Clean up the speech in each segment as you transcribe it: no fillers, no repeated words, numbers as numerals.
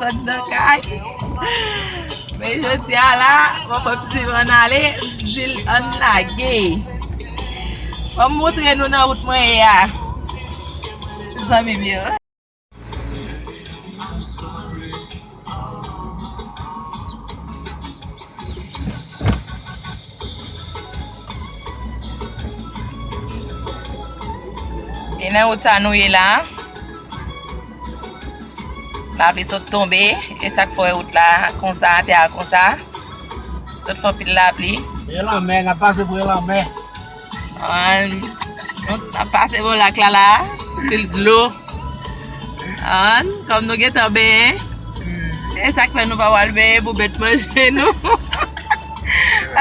sot nan kay. Men jodi a la, mwen pa piti mwen ale, dil an lage. Mwen mwotre nou nan wout mwen ya. Zami biyo. E nan wout sa nou ye la. La pli sot tombe, e sak fò wout la kon sa, te a kon sa. Sot fò pil la pli. E la men, a pase pou e la men. A pase pou la klala, pil dlo. Kom nou get a be, e sak fè nou pa wal be, pou bet manje nou.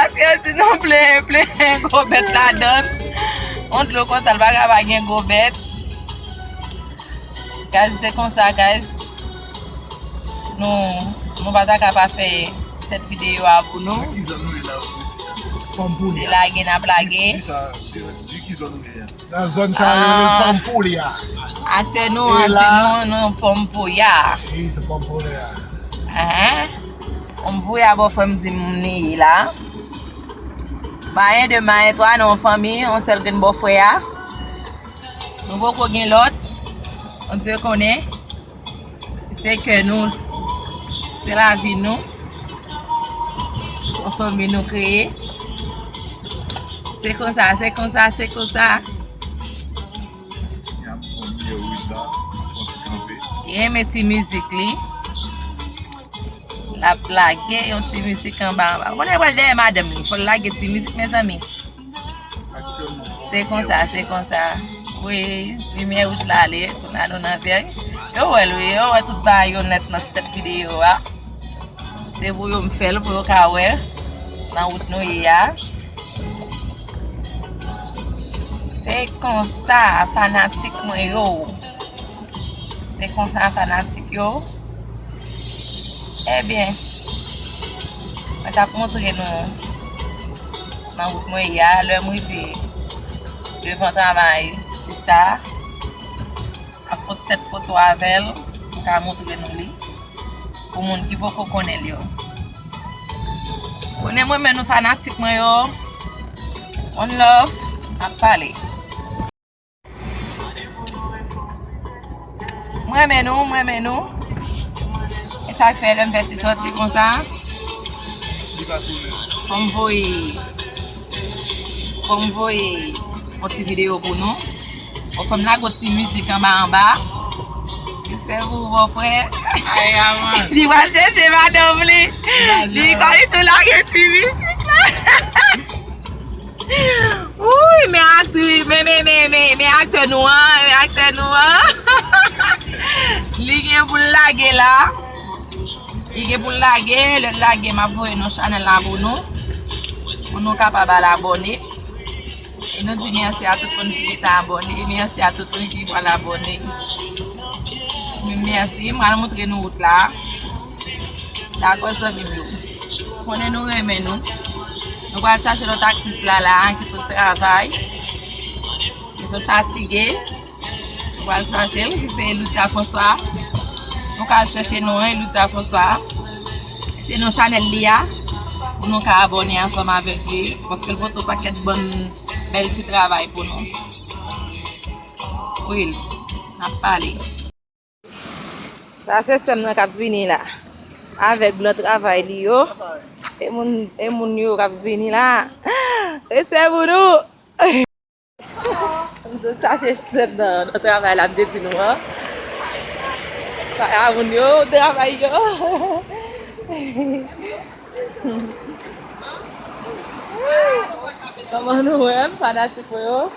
Aske si nou ple go bet la don. On dlo kon sal baga bagen go bet. Guys, se kon sa guys. Nou bata ka pa fe set video a pou nou. Se la gen a plage. Nan zon sa yon Pampoulia. Akte nou Pampoulia. E se Pampoulia. Pampoulia bo fèm di mouni la. Bayen de mayen to an fami, on sel gen bo fwe ya. Nou bo ko gen lot. On se konen. Se ke nou, se la vi nou. On fami nou kreye. Se kon sa, se kon sa, se kon sa. Yon met ti müzik li. La plage, yon ti müzik an ba. On e wèl de madam li, fol lage ti müzik mes ami. Se kon sa, se kon sa. Oui, lumière rouge la le, kon a don an ver. Yo wèl we, yo wè tout ban yon net nan step video a. Se vou yon fel pou yo ka wè. Nan wout nou ye ya. Se kon sa, fanatik mwen yo. Se kon sa, fanatik yo. Bien, mwen tap montre nou nan wout mwen ya, lè mwen vi devan travay sista. A fote set foto avel, mwen ka montre nou li. Pou moun ki voko konen li yo. Konen mwen men nou fanatik mwen yo. One love, ap pale. Mwen men nou. E sa fè lèm fè ti sorti kon sa. Fòm voye oti video pou nou. O fòm la goti müzik an ba. Kis fè vou vò fè. Li wache se madam li. Li koni tou la goti müzik la. Ouy, me akte nou an. Li gen pou lage la. Ige pou lage, le lage ma voye nou chanel la pou nou. Pou nou kapab al abone. E nou di mersi a tout kon ki ta abone. Mersi a tout kon ki wal abone. Mersi, mwen moutre nou out la. La kon sa video. Konen nou reme nou. Nou wal chache lot aktis la ki sou travay. Ki sou fatige. Nou wal chache l, ki se Loutia François. Nou ka chache nou Loutia François. Se nou chanel li ya. Pou nou ka abone ansom avek li. Poske l voto paket bon bel ti travay pou nou. Ouil, ap pale. Sa se sem nan kap vini la. Avek lo travay li yo. E moun yo kap vini la. E se moun nou. Se sache sem nan travay la mde di nou an. Sa a moun yo travay yo. Comment nous aimons, fanatique pour eux.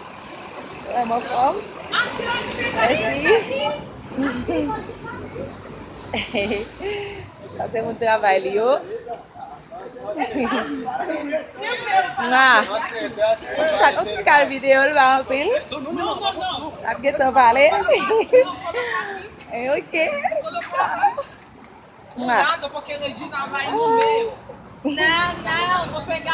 Vraiment fort. Merci. Ça c'est mon travail, Lio. On se calme vidéo, le va en pile. Ça peut te parler. Ok. Nada, porque Regina vai no meio. Não, vou pegar.